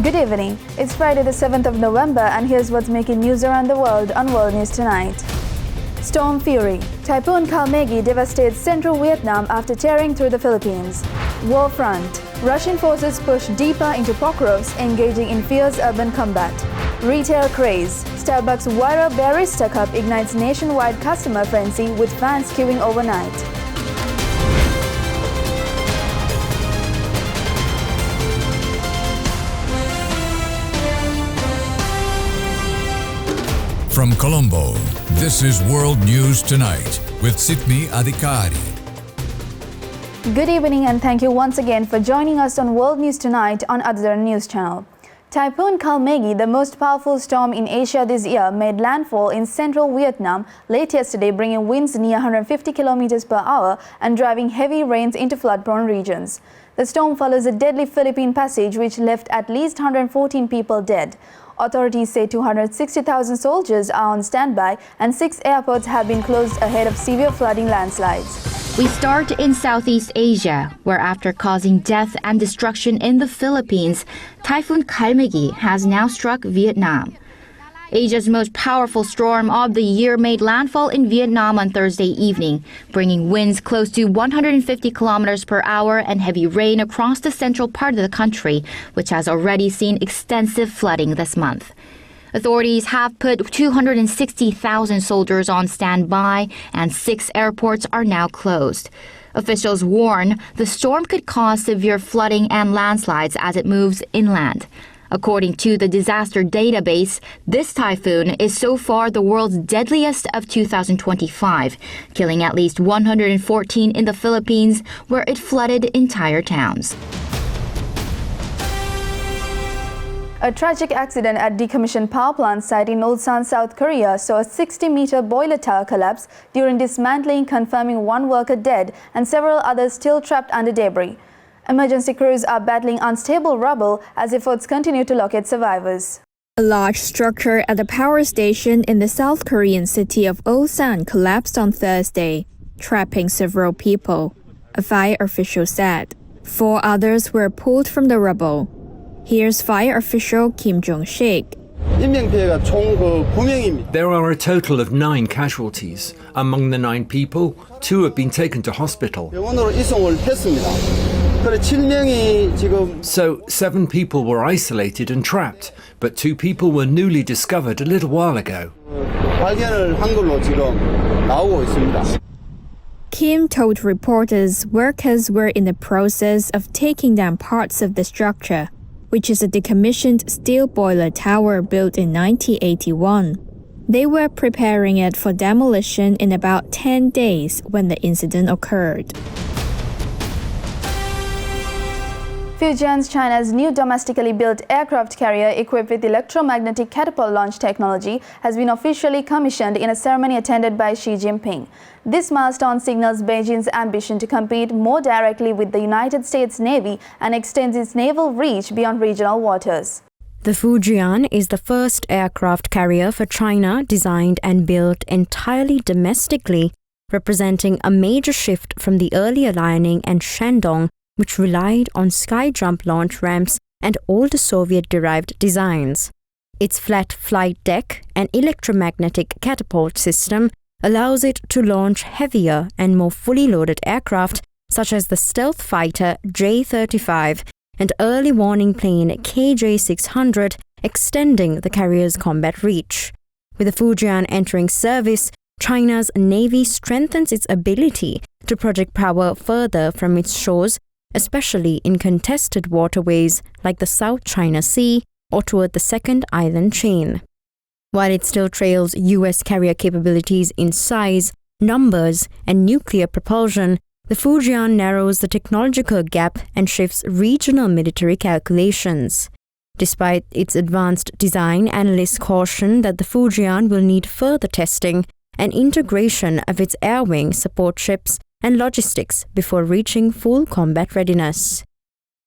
Good evening. It's Friday the 7th of November and here's what's making news around the world on World News Tonight. Storm Fury. Typhoon Kalmaegi devastates central Vietnam after tearing through the Philippines. War front. Russian forces push deeper into Pokrovsk, engaging in fierce urban combat. Retail craze. Starbucks' viral Bearista Cup ignites nationwide customer frenzy with fans queuing overnight. From Colombo, this is World News Tonight with Sydney Adhikari. Good evening and thank you once again for joining us on World News Tonight on Adhara News Channel. Typhoon Kalmaegi, the most powerful storm in Asia this year, made landfall in central Vietnam late yesterday, bringing winds near 150 kilometers per hour and driving heavy rains into flood-prone regions. The storm follows a deadly Philippine passage which left at least 114 people dead. Authorities say 260,000 soldiers are on standby and 6 airports have been closed ahead of severe flooding landslides. We start in Southeast Asia, where after causing death and destruction in the Philippines, Typhoon Kalmaegi has now struck Vietnam. Asia's most powerful storm of the year made landfall in Vietnam on Thursday evening, bringing winds close to 150 kilometers per hour and heavy rain across the central part of the country, which has already seen extensive flooding this month. Authorities have put 260,000 soldiers on standby and 6 airports are now closed. Officials warn the storm could cause severe flooding and landslides as it moves inland. According to the disaster database, this typhoon is so far the world's deadliest of 2025, killing at least 114 in the Philippines, where it flooded entire towns. A tragic accident at decommissioned power plant site in Ulsan, South Korea saw a 60-meter boiler tower collapse during dismantling, confirming 1 worker dead and several others still trapped under debris. Emergency crews are battling unstable rubble as efforts continue to locate survivors. A large structure at the power station in the South Korean city of Ulsan collapsed on Thursday, trapping several people, a fire official said. 4 others were pulled from the rubble. Here's fire official Kim Jong-sik. There are a total of 9 casualties. Among the 9 people, 2 have been taken to hospital. So 7 people were isolated and trapped, but 2 people were newly discovered a little while ago. Kim told reporters workers were in the process of taking down parts of the structure, which is a decommissioned steel boiler tower built in 1981. They were preparing it for demolition in about 10 days when the incident occurred. Fujian, China's new domestically built aircraft carrier equipped with electromagnetic catapult launch technology, has been officially commissioned in a ceremony attended by Xi Jinping. This milestone signals Beijing's ambition to compete more directly with the United States Navy and extends its naval reach beyond regional waters. The Fujian is the first aircraft carrier for China designed and built entirely domestically, representing a major shift from the earlier Liaoning and Shandong, which relied on sky-jump launch ramps and older Soviet-derived designs. Its flat flight deck and electromagnetic catapult system allows it to launch heavier and more fully loaded aircraft such as the stealth fighter J-35 and early warning plane KJ-600, extending the carrier's combat reach. With the Fujian entering service, China's Navy strengthens its ability to project power further from its shores, especially in contested waterways like the South China Sea or toward the second island chain. While it still trails U.S. carrier capabilities in size, numbers, and nuclear propulsion, the Fujian narrows the technological gap and shifts regional military calculations. Despite its advanced design, analysts caution that the Fujian will need further testing and integration of its air wing support ships and logistics before reaching full combat readiness.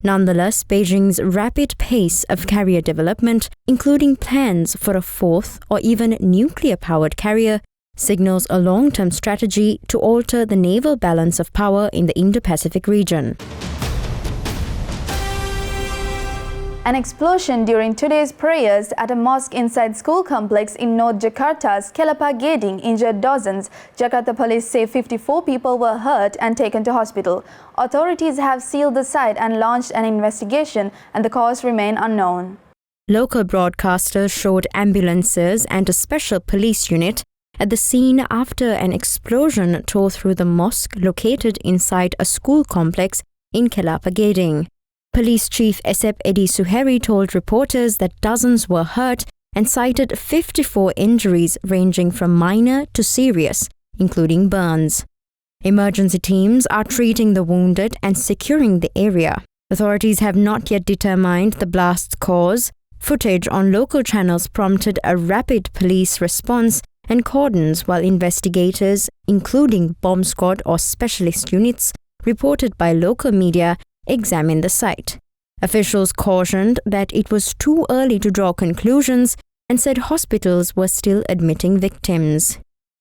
Nonetheless, Beijing's rapid pace of carrier development, including plans for a 4th or even nuclear-powered carrier, signals a long-term strategy to alter the naval balance of power in the Indo-Pacific region. An explosion during today's prayers at a mosque inside school complex in North Jakarta's Kalmaegi injured dozens. Jakarta police say 54 people were hurt and taken to hospital. Authorities have sealed the site and launched an investigation, and the cause remain unknown. Local broadcasters showed ambulances and a special police unit at the scene after an explosion tore through the mosque located inside a school complex in Kalmaegi. Police Chief Esep Edi Suheri told reporters that dozens were hurt and cited 54 injuries ranging from minor to serious, including burns. Emergency teams are treating the wounded and securing the area. Authorities have not yet determined the blast's cause. Footage on local channels prompted a rapid police response and cordons while investigators, including bomb squad or specialist units, reported by local media, examined the site. Officials cautioned that it was too early to draw conclusions and said hospitals were still admitting victims.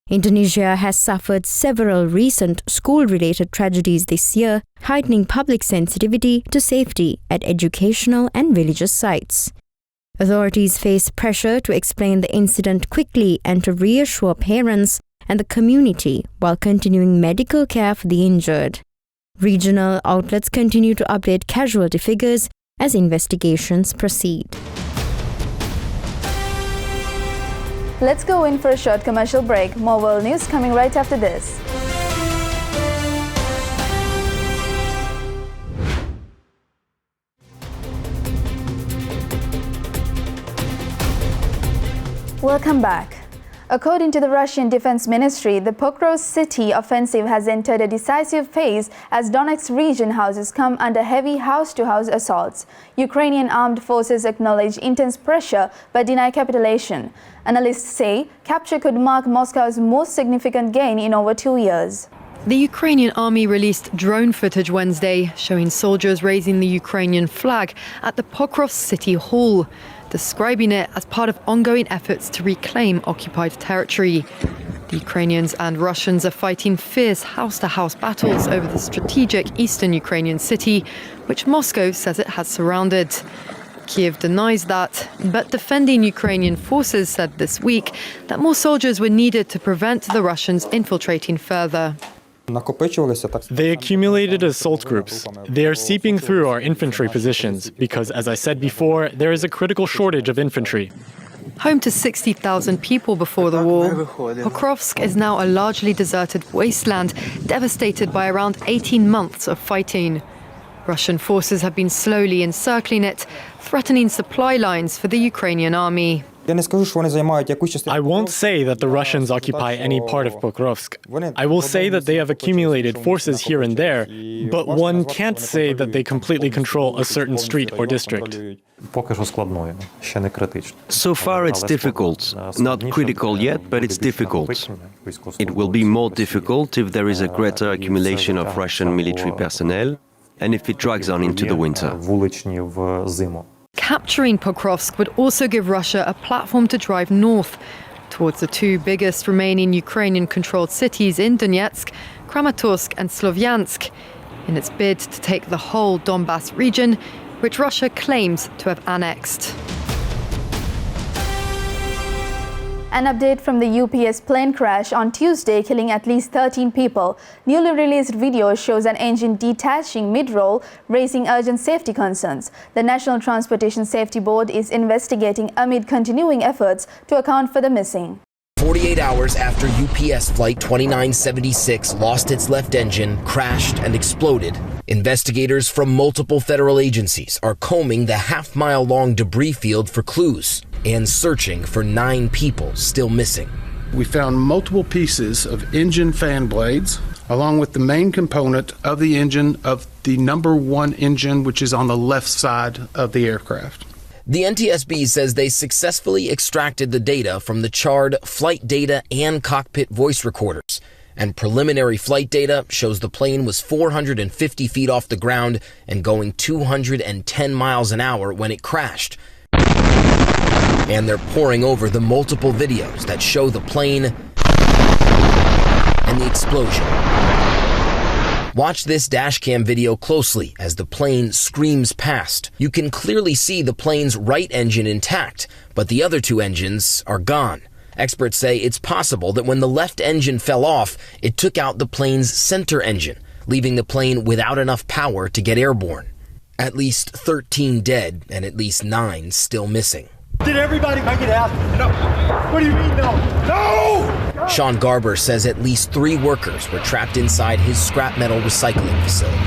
Indonesia has suffered several recent school-related tragedies this year, heightening public sensitivity to safety at educational and religious sites. Authorities face pressure to explain the incident quickly and to reassure parents and the community while continuing medical care for the injured. Regional outlets continue to update casualty figures as investigations proceed. Let's go in for a short commercial break. More world news coming right after this. Welcome back. According to the Russian Defense Ministry, the Pokrovsk city offensive has entered a decisive phase as Donetsk region houses come under heavy house-to-house assaults. Ukrainian armed forces acknowledge intense pressure but deny capitulation. Analysts say capture could mark Moscow's most significant gain in over 2 years. The Ukrainian army released drone footage Wednesday showing soldiers raising the Ukrainian flag at the Pokrovsk City Hall, describing it as part of ongoing efforts to reclaim occupied territory. The Ukrainians and Russians are fighting fierce house-to-house battles over the strategic eastern Ukrainian city, which Moscow says it has surrounded. Kiev denies that, but defending Ukrainian forces said this week that more soldiers were needed to prevent the Russians infiltrating further. They accumulated assault groups. They are seeping through our infantry positions because, as I said before, there is a critical shortage of infantry. Home to 60,000 people before the war, Pokrovsk is now a largely deserted wasteland, devastated by around 18 months of fighting. Russian forces have been slowly encircling it, threatening supply lines for the Ukrainian army. I won't say that the Russians occupy any part of Pokrovsk. I will say that they have accumulated forces here and there, but one can't say that they completely control a certain street or district. So far it's difficult. Not critical yet, but it's difficult. It will be more difficult if there is a greater accumulation of Russian military personnel and if it drags on into the winter. Capturing Pokrovsk would also give Russia a platform to drive north towards the two biggest remaining Ukrainian-controlled cities in Donetsk, Kramatorsk and Slovyansk, in its bid to take the whole Donbas region, which Russia claims to have annexed. An update from the UPS plane crash on Tuesday, killing at least 13 people. Newly released video shows an engine detaching mid-roll, raising urgent safety concerns. The National Transportation Safety Board is investigating amid continuing efforts to account for the missing. 48 hours after UPS Flight 2976 lost its left engine, crashed and exploded, investigators from multiple federal agencies are combing the half-mile-long debris field for clues and searching for 9 people still missing. We found multiple pieces of engine fan blades, along with the main component of the engine of the number 1 engine, which is on the left side of the aircraft. The NTSB says they successfully extracted the data from the charred flight data and cockpit voice recorders, and preliminary flight data shows the plane was 450 feet off the ground and going 210 miles an hour when it crashed. And they're poring over the multiple videos that show the plane and the explosion. Watch this dashcam video closely as the plane screams past. You can clearly see the plane's right engine intact, but the other two engines are gone. Experts say it's possible that when the left engine fell off, it took out the plane's center engine, leaving the plane without enough power to get airborne. At least 13 dead and at least 9 still missing. Did everybody make it out? No. What do you mean no? No! Sean Garber says at least 3 workers were trapped inside his scrap metal recycling facility.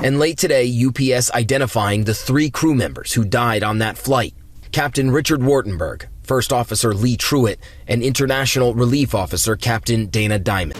And late today, UPS identifying the 3 crew members who died on that flight. Captain Richard Wartenberg, First Officer Lee Truitt, and International Relief Officer Captain Dana Diamond.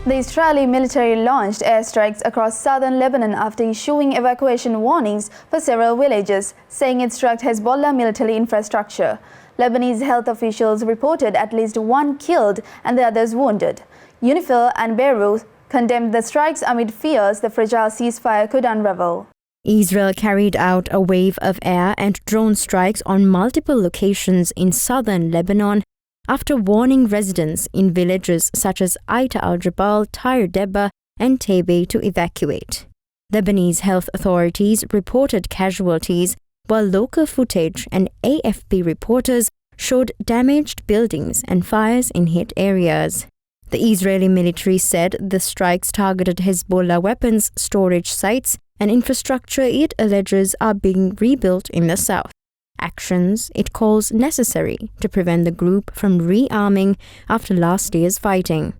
The Israeli military launched airstrikes across southern Lebanon after issuing evacuation warnings for several villages, saying it struck Hezbollah military infrastructure. Lebanese health officials reported at least 1 killed and the others wounded. UNIFIL and Beirut condemned the strikes amid fears the fragile ceasefire could unravel. Israel carried out a wave of air and drone strikes on multiple locations in southern Lebanon after warning residents in villages such as Aita al-Jabal, Tyre Deba, and Tebe to evacuate. Lebanese health authorities reported casualties, while local footage and AFP reporters showed damaged buildings and fires in hit areas. The Israeli military said the strikes targeted Hezbollah weapons storage sites and infrastructure it alleges are being rebuilt in the south. Actions it calls necessary to prevent the group from rearming after last year's fighting.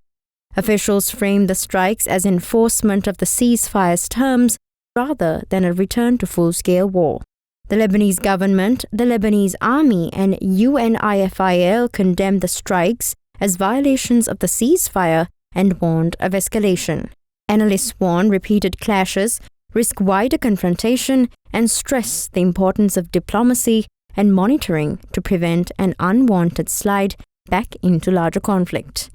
Officials framed the strikes as enforcement of the ceasefire's terms rather than a return to full-scale war. The Lebanese government, the Lebanese army, and UNIFIL condemned the strikes as violations of the ceasefire and warned of escalation. Analysts warn repeated clashes risk wider confrontation and stress the importance of diplomacy and monitoring to prevent an unwanted slide back into larger conflict.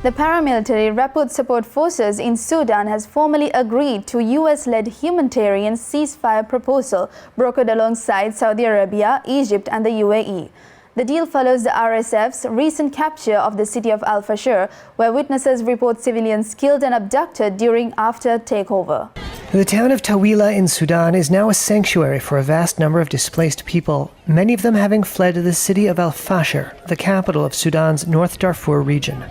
The paramilitary Rapid Support Forces in Sudan has formally agreed to US-led humanitarian ceasefire proposal brokered alongside Saudi Arabia, Egypt and the UAE. The deal follows the RSF's recent capture of the city of Al-Fashir, where witnesses report civilians killed and abducted after takeover. The town of Tawila in Sudan is now a sanctuary for a vast number of displaced people, many of them having fled to the city of Al-Fashir, the capital of Sudan's North Darfur region.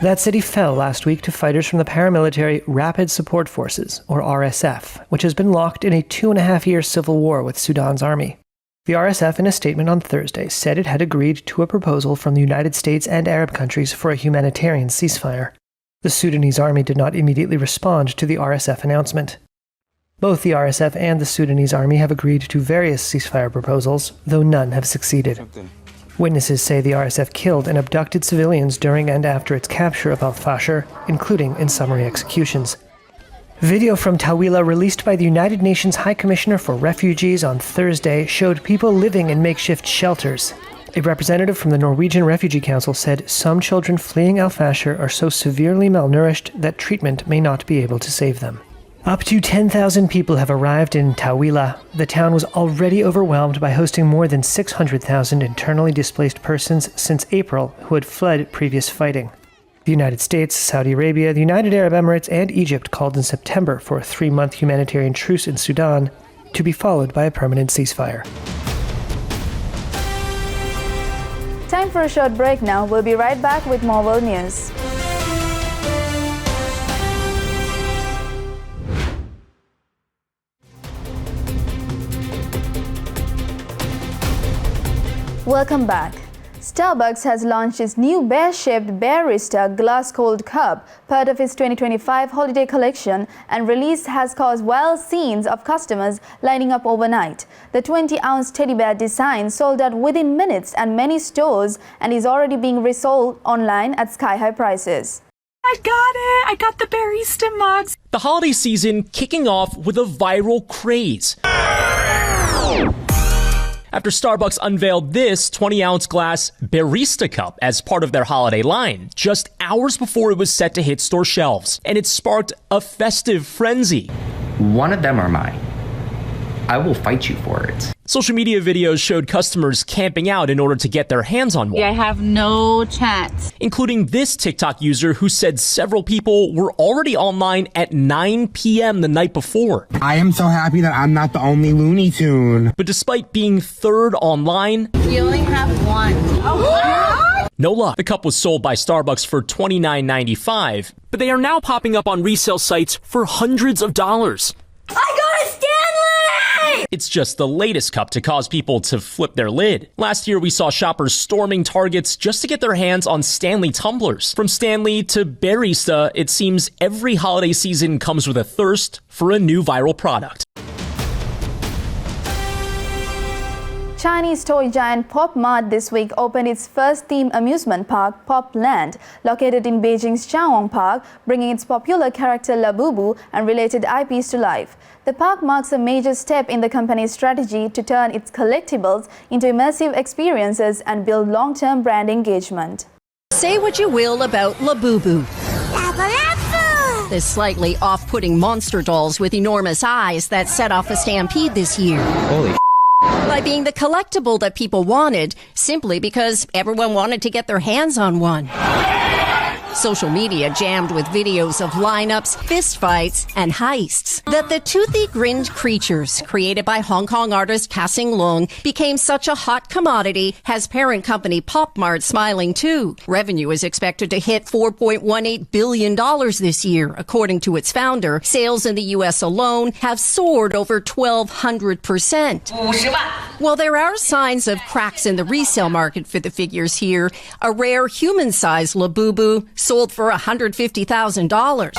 That city fell last week to fighters from the paramilitary Rapid Support Forces, or RSF, which has been locked in a 2.5-year civil war with Sudan's army. The RSF, in a statement on Thursday, said it had agreed to a proposal from the United States and Arab countries for a humanitarian ceasefire. The Sudanese army did not immediately respond to the RSF announcement. Both the RSF and the Sudanese army have agreed to various ceasefire proposals, though none have succeeded. Witnesses say the RSF killed and abducted civilians during and after its capture of Al-Fashir, including in summary executions. Video from Tawila released by the United Nations High Commissioner for Refugees on Thursday showed people living in makeshift shelters. A representative from the Norwegian Refugee Council said some children fleeing Al-Fashir are so severely malnourished that treatment may not be able to save them. Up to 10,000 people have arrived in Tawila. The town was already overwhelmed by hosting more than 600,000 internally displaced persons since April who had fled previous fighting. The United States, Saudi Arabia, the United Arab Emirates, and Egypt called in September for a 3-month humanitarian truce in Sudan, to be followed by a permanent ceasefire. Time for a short break now. We'll be right back with more world news. Welcome back. Starbucks has launched its new bear-shaped Bearista glass-cold cup, part of its 2025 holiday collection, and release has caused wild scenes of customers lining up overnight. The 20-ounce teddy bear design sold out within minutes at many stores and is already being resold online at sky-high prices. I got it! I got the Bearista mugs! The holiday season kicking off with a viral craze. After Starbucks unveiled this 20-ounce glass Bearista cup as part of their holiday line, just hours before it was set to hit store shelves. And it sparked a festive frenzy. One of them are mine. I will fight you for it. Social media videos showed customers camping out in order to get their hands on one. I have no chance. Including this TikTok user who said several people were already online at 9 p.m. the night before. I am so happy that I'm not the only Looney Tune. But despite being third online, You only have one. Oh, no luck. The cup was sold by Starbucks for $29.95, but they are now popping up on resale sites for hundreds of dollars. I got a Stanley! It's just the latest cup to cause people to flip their lid. Last year, we saw shoppers storming Targets just to get their hands on Stanley tumblers. From Stanley to Bearista, it seems every holiday season comes with a thirst for a new viral product. Chinese toy giant Pop Mart this week opened its first theme amusement park, Pop Land, located in Beijing's Changwon Park, bringing its popular character Labubu and related IPs to life. The park marks a major step in the company's strategy to turn its collectibles into immersive experiences and build long-term brand engagement. Say what you will about Labubu. The slightly off-putting monster dolls with enormous eyes that set off a stampede this year. Holy By being the collectible that people wanted, simply because everyone wanted to get their hands on one. Social media jammed with videos of lineups, fistfights, and heists. That the toothy-grinned creatures, created by Hong Kong artist Ka-Sing Leung, became such a hot commodity has parent company Pop Mart smiling too. Revenue is expected to hit $4.18 billion this year, according to its founder. Sales in the U.S. alone have soared over 1,200%. While there are signs of cracks in the resale market for the figures here, a rare human-sized Labubu sold for $150,000.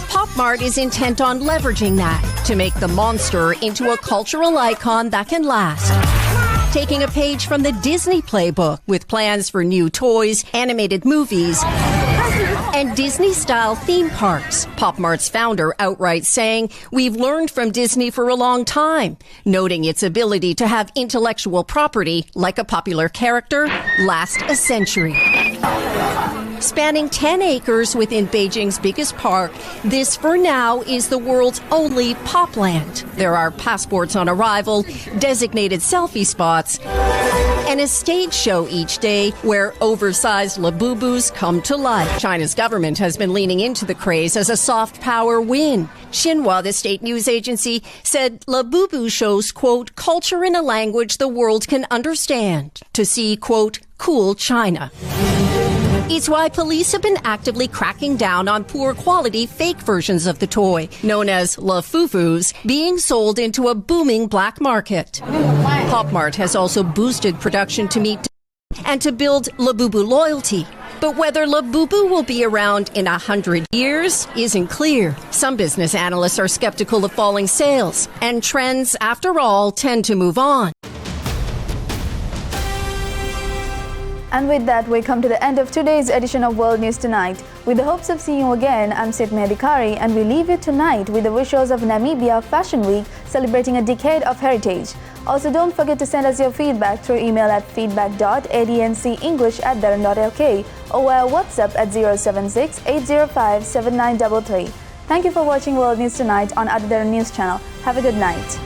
Pop Mart is intent on leveraging that to make the monster into a cultural icon that can last. Taking a page from the Disney playbook with plans for new toys, animated movies, and Disney-style theme parks. Pop Mart's founder outright saying, "We've learned from Disney for a long time," noting its ability to have intellectual property, like a popular character, last a century. Spanning 10 acres within Beijing's biggest park, this for now is the world's only Popland. There are passports on arrival, designated selfie spots, and a stage show each day where oversized Labubus come to life. China's government has been leaning into the craze as a soft power win. Xinhua, the state news agency, said Labubu shows, quote, culture in a language the world can understand, to see, quote, cool China. It's why police have been actively cracking down on poor quality fake versions of the toy, known as Lafufus, being sold into a booming black market. Pop Mart has also boosted production to meet and to build Labubu loyalty. But whether Labubu will be around in 100 years isn't clear. Some business analysts are skeptical of falling sales, and trends, after all, tend to move on. And with that, we come to the end of today's edition of World News Tonight. With the hopes of seeing you again, I'm Sydney Adhikari, and we leave you tonight with the visuals of Namibia Fashion Week celebrating a decade of heritage. Also, don't forget to send us your feedback through email at feedback.adncenglish@derana.lk or via WhatsApp at 076 805 7933. Thank you for watching World News Tonight on Derana News Channel. Have a good night.